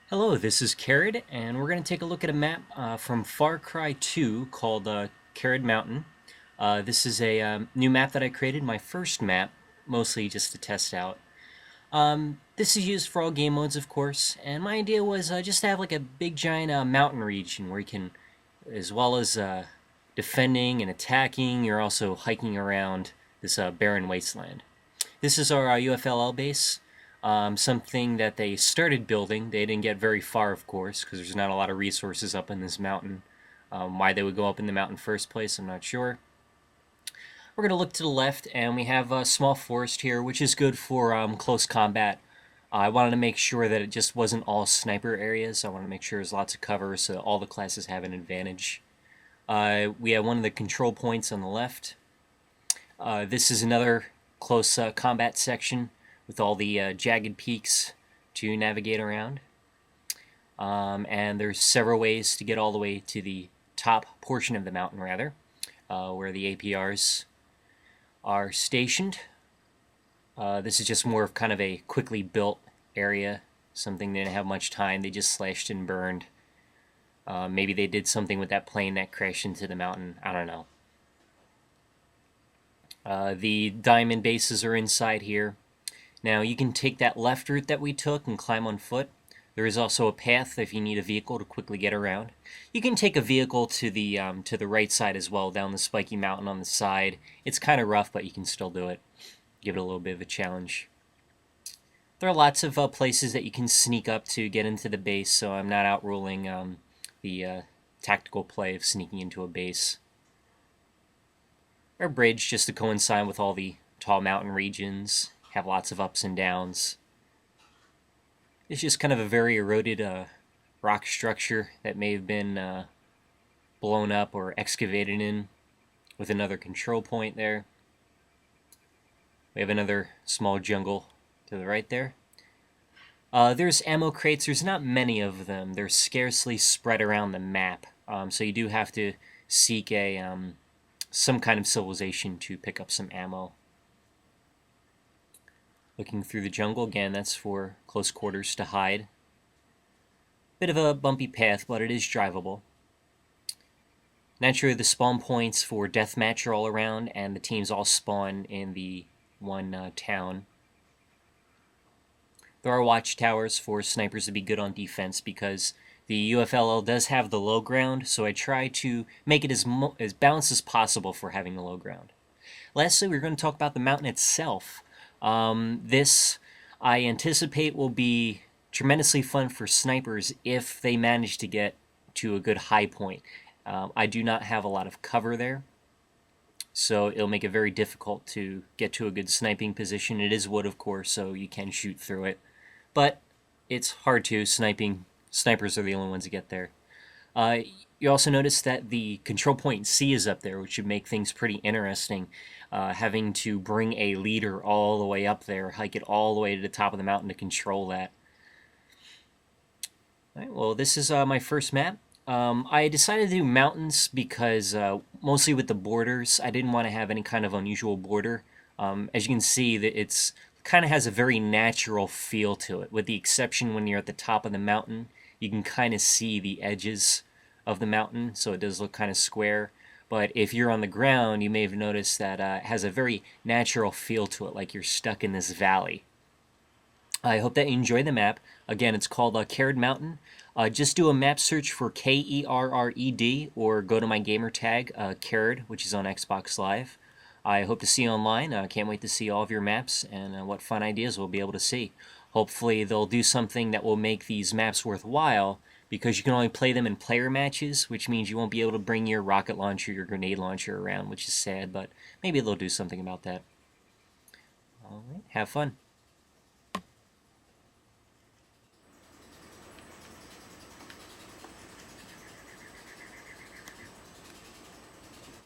Hello, this is Kerred, and we're going to take a look at a map from Far Cry 2 called Kerred Mountain. This is a new map that I created, my first map, mostly just to test out. This is used for all game modes, of course, and my idea was just to have like a big giant mountain region where you can, as well as defending and attacking, you're also hiking around this barren wasteland. This is our UFLL base. Something that they started building. They didn't get very far, of course, because there's not a lot of resources up in this mountain. Why they would go up in the mountain first place, I'm not sure. We're going to look to the left, and we have a small forest here, which is good for close combat. I wanted to make sure that it just wasn't all sniper areas. I wanted to make sure there's lots of cover so all the classes have an advantage. We have one of the control points on the left. This is another close combat section with all the jagged peaks to navigate around. And there's several ways to get all the way to the top portion of the mountain, rather, where the APRs are stationed. This is just more of kind of a quickly built area, something they didn't have much time. They just slashed and burned. Maybe they did something with that plane that crashed into the mountain. I don't know. The diamond bases are inside here. Now you can take that left route that we took and climb on foot. There is also a path if you need a vehicle to quickly get around. You can take a vehicle to the right side as well, down the spiky mountain on the side. It's kind of rough, but you can still do it. Give it a little bit of a challenge. There are lots of places that you can sneak up to get into the base, so I'm not outruling the tactical play of sneaking into a base. Our bridge, just to coincide with all the tall mountain regions, have lots of ups and downs. It's just kind of a very eroded rock structure that may have been blown up or excavated in, with another control point there. We have another small jungle to the right there. There's ammo crates. There's not many of them. They're scarcely spread around the map, so you do have to seek some kind of civilization to pick up some ammo. Looking through the jungle, again, that's for close quarters to hide. Bit of a bumpy path, but it is drivable. Naturally, the spawn points for deathmatch are all around, and the teams all spawn in the one town. There are watchtowers for snipers to be good on defense because the UFLL does have the low ground, so I try to make it as balanced as possible for having the low ground. Lastly, we're going to talk about the mountain itself. This, I anticipate, will be tremendously fun for snipers if they manage to get to a good high point. I do not have a lot of cover there, so it'll make it very difficult to get to a good sniping position. It is wood, of course, so you can shoot through it, but it's hard to. Snipers are the only ones that get there. You also notice that the control point C is up there, which should make things pretty interesting. Having to bring a leader all the way up there, hike it all the way to the top of the mountain to control that. All right, well, this is my first map. I decided to do mountains because mostly with the borders, I didn't want to have any kind of unusual border. As you can see, that it's kind of has a very natural feel to it, with the exception when you're at the top of the mountain. You can kind of see the edges of the mountain, so it does look kind of square. But if you're on the ground, you may have noticed that it has a very natural feel to it, like you're stuck in this valley. I hope that you enjoy the map. Again, it's called Kerred Mountain. Just do a map search for Kerred, or go to my gamertag, Kerred, which is on Xbox Live. I hope to see you online. Can't wait to see all of your maps and what fun ideas we'll be able to see. Hopefully they'll do something that will make these maps worthwhile, because you can only play them in player matches, which means you won't be able to bring your rocket launcher, your grenade launcher around, which is sad, but maybe they'll do something about that. All right, have fun.